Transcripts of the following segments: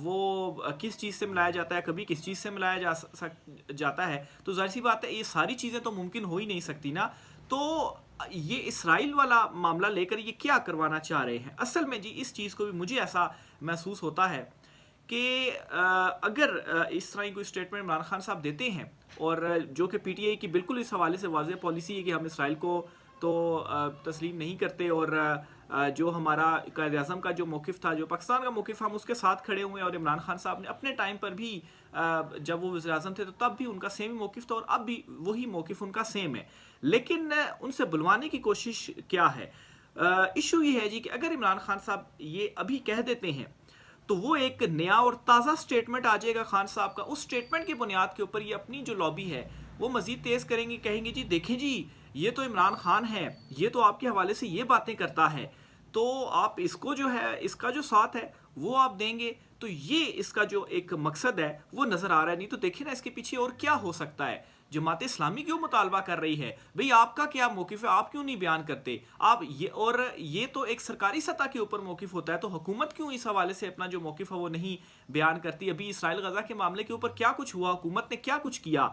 وہ کس چیز سے ملایا جاتا ہے, کبھی کس چیز سے ملایا جاتا ہے, تو ظاہر سی بات ہے یہ ساری چیزیں تو ممکن ہو ہی نہیں سکتی نا. تو یہ اسرائیل والا معاملہ لے کر یہ کیا کروانا چاہ رہے ہیں اصل میں جی, اس چیز کو بھی مجھے ایسا محسوس ہوتا ہے کہ اگر اس طرح کی کوئی اسٹیٹمنٹ عمران خان صاحب دیتے ہیں, اور جو کہ پی ٹی آئی کی بالکل اس حوالے سے واضح پالیسی ہے کہ ہم اسرائیل کو تو تسلیم نہیں کرتے, اور جو ہمارا قائد اعظم کا جو موقف تھا, جو پاکستان کا موقف, ہم اس کے ساتھ کھڑے ہوئے ہیں, اور عمران خان صاحب نے اپنے ٹائم پر بھی جب وہ وزیر اعظم تھے تو تب بھی ان کا سیم موقف تھا, اور اب بھی وہی موقف ان کا سیم ہے. لیکن ان سے بلوانے کی کوشش کیا ہے؟ ایشو یہ ہے جی کہ اگر عمران خان صاحب یہ ابھی کہہ دیتے ہیں تو وہ ایک نیا اور تازہ سٹیٹمنٹ آ جائے گا خان صاحب کا. اس سٹیٹمنٹ کی بنیاد کے اوپر یہ اپنی جو لابی ہے وہ مزید تیز کریں گے, کہیں گے جی دیکھیں جی یہ تو عمران خان ہے, یہ تو آپ کے حوالے سے یہ باتیں کرتا ہے, تو آپ اس کو جو ہے اس کا جو ساتھ ہے وہ آپ دیں گے. تو یہ اس کا جو ایک مقصد ہے وہ نظر آ رہا ہے. نہیں تو دیکھیں نا اس کے پیچھے اور کیا ہو سکتا ہے. جماعت اسلامی کیوں مطالبہ کر رہی ہے بھئی آپ کا کیا موقف ہے, آپ کیوں نہیں بیان کرتے آپ یہ, اور یہ تو ایک سرکاری سطح کے اوپر موقف ہوتا ہے, تو حکومت کیوں اس حوالے سے اپنا جو موقف ہے وہ نہیں بیان کرتی. ابھی اسرائیل غزہ کے معاملے کے اوپر کیا کچھ ہوا, حکومت نے کیا کچھ کیا,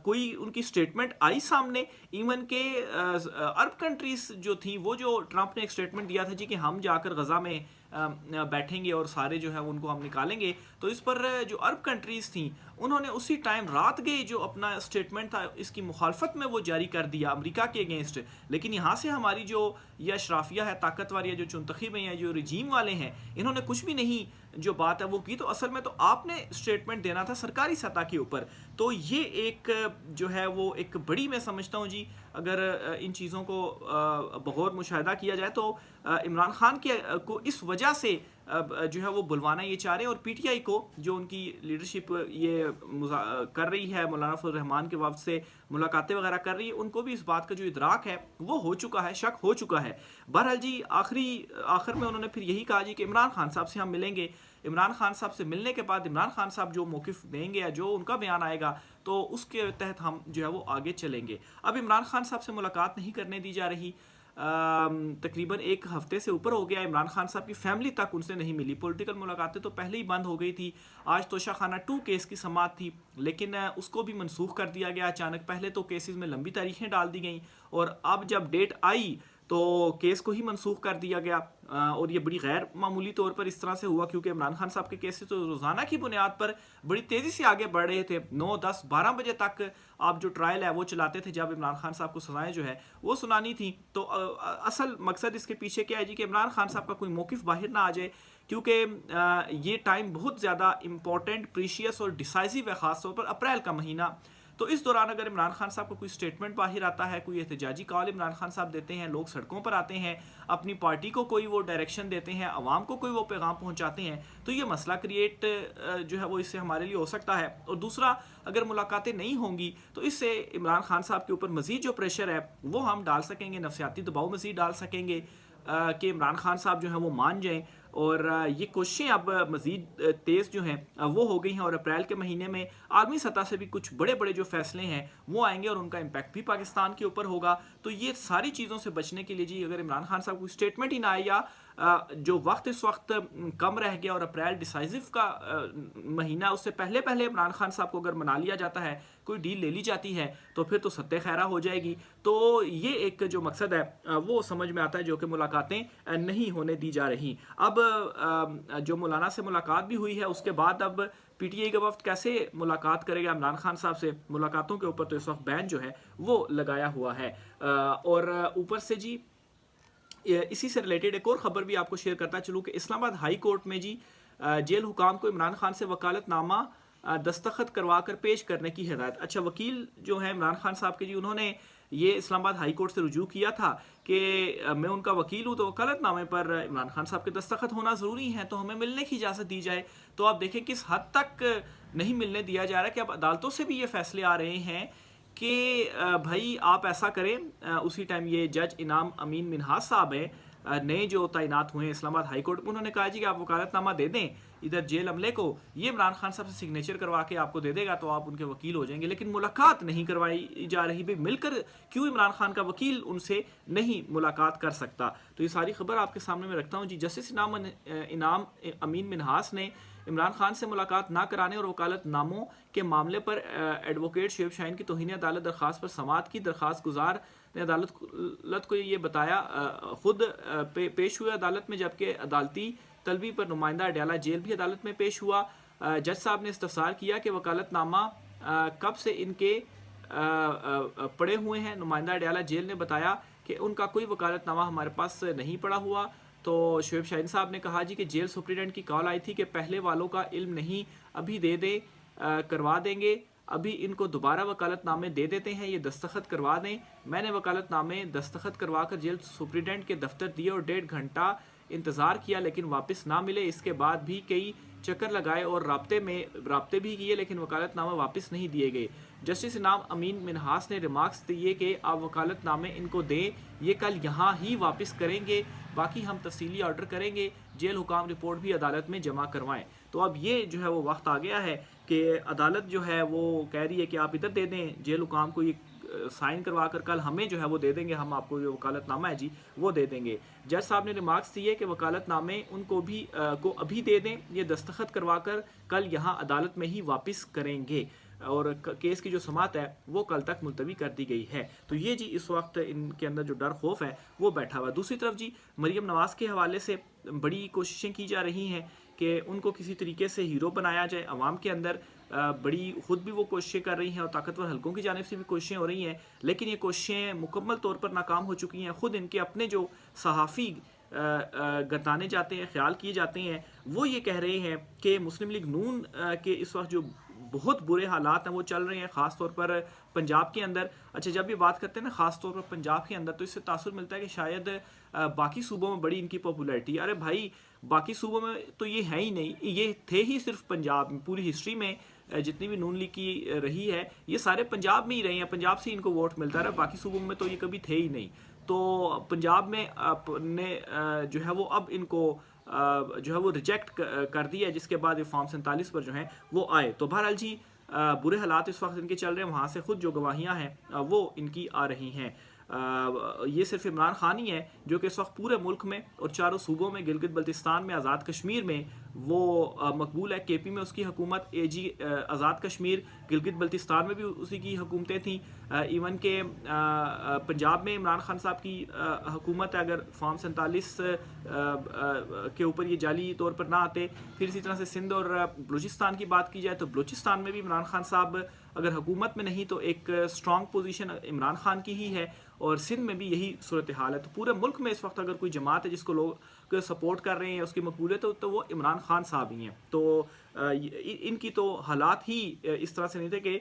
کوئی ان کی سٹیٹمنٹ آئی سامنے؟ ایون کہ عرب کنٹریز جو تھیں وہ جو ٹرمپ نے ایک سٹیٹمنٹ دیا تھا جی کہ ہم جا کر غزہ میں بیٹھیں گے اور سارے جو ہے ان کو ہم نکالیں گے, تو اس پر جو عرب کنٹریز تھیں انہوں نے اسی ٹائم رات گئے جو اپنا سٹیٹمنٹ تھا اس کی مخالفت میں وہ جاری کر دیا امریکہ کے اگینسٹ. لیکن یہاں سے ہماری جو یہ اشرافیہ ہے, طاقتور یا جو چنتخب ہیں یا جو رجیم والے ہیں, انہوں نے کچھ بھی نہیں جو بات ہے وہ کی. تو اصل میں تو آپ نے سٹیٹمنٹ دینا تھا سرکاری سطح کے اوپر. تو یہ ایک جو ہے وہ ایک بڑی, میں سمجھتا ہوں جی اگر ان چیزوں کو بغور مشاہدہ کیا جائے تو عمران خان کو اس وجہ سے جو ہے وہ بلوانا یہ چاہ رہے ہیں, اور پی ٹی آئی کو جو ان کی لیڈرشپ یہ کر رہی ہے, مولانا فضل الرحمان کے وفد سے ملاقاتیں وغیرہ کر رہی ہے, ان کو بھی اس بات کا جو ادراک ہے وہ ہو چکا ہے, شک ہو چکا ہے. بہرحال جی آخر میں انہوں نے پھر یہی کہا جی کہ عمران خان صاحب سے ہم ملیں گے. عمران خان صاحب سے ملنے کے بعد عمران خان صاحب جو موقف دیں گے یا جو ان کا بیان آئے گا تو اس کے تحت ہم جو ہے وہ آگے چلیں گے. اب عمران خان صاحب سے ملاقات نہیں کرنے دی جا رہی, تقریباً ایک ہفتے سے اوپر ہو گیا. عمران خان صاحب کی فیملی تک ان سے نہیں ملی. پولیٹیکل ملاقاتیں تو پہلے ہی بند ہو گئی تھی. آج توشہ خانہ 2 کیس کی سماعت تھی, لیکن اس کو بھی منسوخ کر دیا گیا اچانک. پہلے تو کیسز میں لمبی تاریخیں ڈال دی گئیں, اور اب جب ڈیٹ آئی تو کیس کو ہی منسوخ کر دیا گیا. اور یہ بڑی غیر معمولی طور پر اس طرح سے ہوا کیونکہ عمران خان صاحب کے کیسز تو روزانہ کی بنیاد پر بڑی تیزی سے آگے بڑھ رہے تھے. 9, 10, 12 بجے تک آپ جو ٹرائل ہے وہ چلاتے تھے جب عمران خان صاحب کو سزائیں جو ہے وہ سنانی تھی. تو اصل مقصد اس کے پیچھے کیا ہے جی کہ عمران خان صاحب کا کوئی موقف باہر نہ آ جائے, کیونکہ یہ ٹائم بہت زیادہ امپورٹنٹ, پریشیس اور ڈیسائزیو ہے, خاص طور پر اپریل کا مہینہ. تو اس دوران اگر عمران خان صاحب کو کوئی سٹیٹمنٹ باہر آتا ہے, کوئی احتجاجی کال عمران خان صاحب دیتے ہیں, لوگ سڑکوں پر آتے ہیں, اپنی پارٹی کو کوئی وہ ڈائریکشن دیتے ہیں, عوام کو کوئی وہ پیغام پہنچاتے ہیں, تو یہ مسئلہ کریٹ جو ہے وہ اس سے ہمارے لیے ہو سکتا ہے. اور دوسرا, اگر ملاقاتیں نہیں ہوں گی تو اس سے عمران خان صاحب کے اوپر مزید جو پریشر ہے وہ ہم ڈال سکیں گے, نفسیاتی دباؤ مزید ڈال سکیں گے کہ عمران خان صاحب جو ہیں وہ مان جائیں. اور یہ کوششیں اب مزید تیز جو ہیں وہ ہو گئی ہیں, اور اپریل کے مہینے میں عالمی سطح سے بھی کچھ بڑے بڑے جو فیصلے ہیں وہ آئیں گے, اور ان کا امپیکٹ بھی پاکستان کے اوپر ہوگا. تو یہ ساری چیزوں سے بچنے کے لیے جی اگر عمران خان صاحب کوئی سٹیٹمنٹ ہی نہ آئے, یا جو وقت اس وقت کم رہ گیا اور اپریل ڈیسائزیو کا مہینہ, اس سے پہلے عمران خان صاحب کو اگر منا لیا جاتا ہے, کوئی ڈیل لے لی جاتی ہے, تو پھر تو ستہ خیرہ ہو جائے گی. تو یہ ایک جو مقصد ہے وہ سمجھ میں آتا ہے, جو کہ ملاقاتیں نہیں ہونے دی جا رہی. اب جو مولانا سے ملاقات بھی ہوئی ہے, اس کے بعد اب پی ٹی آئی کا وفد کیسے ملاقات کرے گا عمران خان صاحب سے؟ ملاقاتوں کے اوپر تو اس وقت بین جو ہے وہ لگایا ہوا ہے. اور اوپر سے جی اسی سے ریلیٹڈ ایک اور خبر بھی آپ کو شیئر کرتا چلوں کہ اسلام آباد ہائی کورٹ میں جی جیل حکام کو عمران خان سے وکالت نامہ دستخط کروا کر پیش کرنے کی ہدایت. اچھا, وکیل جو ہیں عمران خان صاحب کے جی, انہوں نے یہ اسلام آباد ہائی کورٹ سے رجوع کیا تھا کہ میں ان کا وکیل ہوں, تو وکالت نامے پر عمران خان صاحب کے دستخط ہونا ضروری ہیں, تو ہمیں ملنے کی اجازت دی جائے. تو آپ دیکھیں کس حد تک نہیں ملنے دیا جا رہا ہے, کہ اب عدالتوں سے بھی یہ فیصلے آ رہے ہیں کہ بھائی آپ ایسا کریں. اسی ٹائم یہ جج انعام امین منہاس صاحب ہیں, نئے جو تعینات ہوئے ہیں اسلام آباد ہائی کورٹ میں, انہوں نے کہا جی کہ آپ وکالت نامہ دے دیں ادھر جیل عملے کو یہ عمران خان صاحب سے سگنیچر کروا کے آپ کو دے دے گا تو آپ ان کے وکیل ہو جائیں گے، لیکن ملاقات نہیں کروائی جا رہی. بھائی مل کر کیوں عمران خان کا وکیل ان سے نہیں ملاقات کر سکتا؟ تو یہ ساری خبر آپ کے سامنے میں رکھتا ہوں جی. جسٹس انعام امین منہاس نے عمران خان سے ملاقات نہ کرانے اور وکالت ناموں کے معاملے پر ایڈوکیٹ شعیب شاہین کی توہین عدالت درخواست پر سماعت کی. درخواست گزار نے عدالت کو یہ بتایا خود پیش ہوئے عدالت میں، جبکہ عدالتی طلبی پر نمائندہ اڈیالہ جیل بھی عدالت میں پیش ہوا. جج صاحب نے استفسار کیا کہ وکالت نامہ کب سے ان کے پڑے ہوئے ہیں. نمائندہ اڈیالہ جیل نے بتایا کہ ان کا کوئی وکالت نامہ ہمارے پاس نہیں پڑا ہوا. تو شعیب شاہین صاحب نے کہا جی کہ جیل سپریڈنٹ کی کال آئی تھی کہ پہلے والوں کا علم نہیں، ابھی دے دیں، کروا دیں گے، ابھی ان کو دوبارہ وکالت نامے دے دیتے ہیں، یہ دستخط کروا دیں. میں نے وکالت نامے دستخط کروا کر جیل سپریڈنٹ کے دفتر دیے اور 1.5 گھنٹہ انتظار کیا لیکن واپس نہ ملے. اس کے بعد بھی کئی چکر لگائے اور رابطے بھی کیے لیکن وکالت نامہ واپس نہیں دیے گئے. جسٹس انعام امین منہاس نے ریمارکس دیے کہ آپ وکالت نامے ان کو دیں، یہ کل یہاں ہی واپس کریں گے، باقی ہم تفصیلی آرڈر کریں گے، جیل حکام رپورٹ بھی عدالت میں جمع کروائیں. تو اب یہ جو ہے وہ وقت آ گیا ہے کہ عدالت جو ہے وہ کہہ رہی ہے کہ آپ ادھر دے دیں، جیل حکام کو یہ سائن کروا کر کل ہمیں جو ہے وہ دے دیں گے، ہم آپ کو جو وکالت نامہ ہے جی وہ دے دیں گے. جج صاحب نے ریمارکس دیے کہ وکالت نامے ان کو ابھی دے دیں، یہ دستخط کروا کر کل یہاں عدالت میں ہی واپس کریں گے، اور کیس کی جو سماعت ہے وہ کل تک ملتوی کر دی گئی ہے. تو یہ جی اس وقت ان کے اندر جو ڈر خوف ہے وہ بیٹھا ہوا ہے. دوسری طرف جی مریم نواز کے حوالے سے بڑی کوششیں کی جا رہی ہیں کہ ان کو کسی طریقے سے ہیرو بنایا جائے. عوام کے اندر بڑی خود بھی وہ کوششیں کر رہی ہیں اور طاقتور حلقوں کی جانب سے بھی کوششیں ہو رہی ہیں، لیکن یہ کوششیں مکمل طور پر ناکام ہو چکی ہیں. خود ان کے اپنے جو صحافی گردانے جاتے ہیں، خیال کیے جاتے ہیں، وہ یہ کہہ رہے ہیں کہ مسلم لیگ نون کے اس وقت جو بہت برے حالات ہیں وہ چل رہے ہیں، خاص طور پر پنجاب کے اندر. اچھا جب یہ بات کرتے ہیں نا خاص طور پر پنجاب کے اندر، تو اس سے تاثر ملتا ہے کہ شاید باقی صوبوں میں بڑی ان کی پاپولیرٹی. ارے بھائی باقی صوبوں میں تو یہ ہے ہی نہیں، یہ تھے ہی صرف پنجاب میں. پوری ہسٹری میں جتنی بھی نون لیگ کی رہی ہے یہ سارے پنجاب میں ہی رہے ہیں، پنجاب سے ان کو ووٹ ملتا رہا. باقی صوبوں میں تو یہ کبھی تھے ہی نہیں. تو پنجاب میں نے جو ہے وہ اب ان کو جو ہے وہ ریجیکٹ کر دیا ہے، جس کے بعد یہ فارم 47 پر جو ہیں وہ آئے. تو بہرحال جی برے حالات اس وقت ان کے چل رہے ہیں. وہاں سے خود جو گواہیاں ہیں وہ ان کی آ رہی ہیں. یہ صرف عمران خان ہی ہے جو کہ اس وقت پورے ملک میں اور چاروں صوبوں میں، گلگت بلتستان میں، آزاد کشمیر میں وہ مقبول ہے. کے پی میں اس کی حکومت، اے جی آزاد کشمیر، گلگت بلتستان میں بھی اسی کی حکومتیں تھیں. ایون کہ پنجاب میں عمران خان صاحب کی حکومت ہے اگر فارم 47 کے اوپر یہ جعلی طور پر نہ آتے. پھر اسی طرح سے سندھ اور بلوچستان کی بات کی جائے تو بلوچستان میں بھی عمران خان صاحب اگر حکومت میں نہیں تو ایک اسٹرانگ پوزیشن عمران خان کی ہی ہے، اور سندھ میں بھی یہی صورتحال ہے. تو پورے ملک میں اس وقت اگر کوئی جماعت ہے جس کو لوگ سپورٹ کر رہے ہیں یا اس کی مقبولیت تو وہ عمران خان صاحب ہی ہیں. تو ان کی تو حالات ہی اس طرح سے نہیں تھے کہ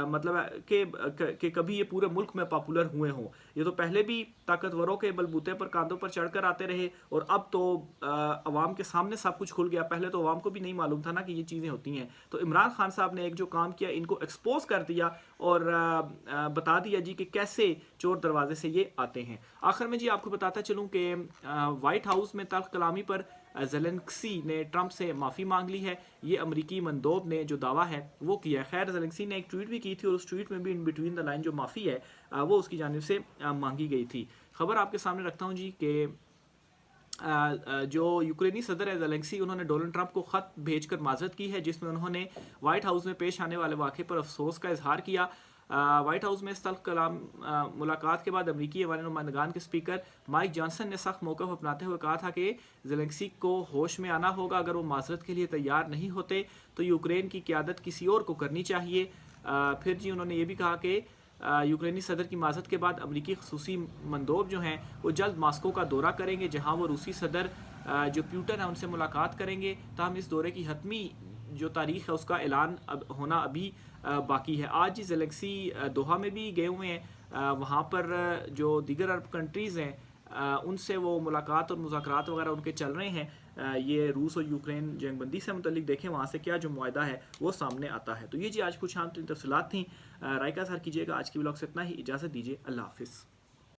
مطلب کہ کبھی یہ پورے ملک میں پاپولر ہوئے ہوں. یہ تو پہلے بھی طاقتوروں کے بلبوتے پر کاندھوں پر چڑھ کر آتے رہے، اور اب تو عوام کے سامنے سب کچھ کھل گیا. پہلے تو عوام کو بھی نہیں معلوم تھا نا کہ یہ چیزیں ہوتی ہیں. تو عمران خان صاحب نے ایک جو کام کیا ان کو ایکسپوز کر دیا اور بتا دیا جی کہ کیسے چور دروازے سے یہ آتے ہیں. آخر میں جی آپ کو بتاتا چلوں کہ وائٹ ہاؤس میں تلخ کلامی پر زیلنسکی نے ٹرمپ سے معافی مانگ لی ہے. یہ امریکی مندوب نے جو دعویٰ ہے وہ کیا ہے. خیر زیلنسکی نے ایک ٹویٹ بھی کی تھی اور اس ٹویٹ میں بھی ان بٹوین دا لائن جو معافی ہے وہ اس کی جانب سے مانگی گئی تھی. خبر آپ کے سامنے رکھتا ہوں جی کہ جو یوکرینی صدر ہے زیلنسکی، انہوں نے ڈونلڈ ٹرمپ کو خط بھیج کر معذرت کی ہے جس میں انہوں نے وائٹ ہاؤس میں پیش آنے والے واقعے پر افسوس کا اظہار کیا. وائٹ ہاؤس میں اس تلخ کلام ملاقات کے بعد امریکی ایوان نمائندگان کے اسپیکر مائک جانسن نے سخت موقف اپناتے ہوئے کہا تھا کہ زیلنسکی کو ہوش میں آنا ہوگا. اگر وہ معذرت کے لیے تیار نہیں ہوتے تو یوکرین کی قیادت کسی اور کو کرنی چاہیے. پھر جی انہوں نے یہ بھی کہا کہ یوکرینی صدر کی معذرت کے بعد امریکی خصوصی مندوب جو ہیں وہ جلد ماسکو کا دورہ کریں گے جہاں وہ روسی صدر جو پیوٹن ہے ان سے ملاقات کریں گے. تاہم اس دورے کی حتمی جو تاریخ ہے اس کا اعلان ہونا ابھی باقی ہے. آج زیلنسکی دوحہ میں بھی گئے ہوئے ہیں، وہاں پر جو دیگر عرب کنٹریز ہیں ان سے وہ ملاقات اور مذاکرات وغیرہ ان کے چل رہے ہیں. یہ روس اور یوکرین جنگ بندی سے متعلق دیکھیں وہاں سے کیا جو معاہدہ ہے وہ سامنے آتا ہے. تو یہ جی آج کچھ عام تفصیلات تھیں. رائے کا اظہار کیجیے گا. آج کی ولاگ سے اتنا ہی. اجازت دیجیے. اللہ حافظ.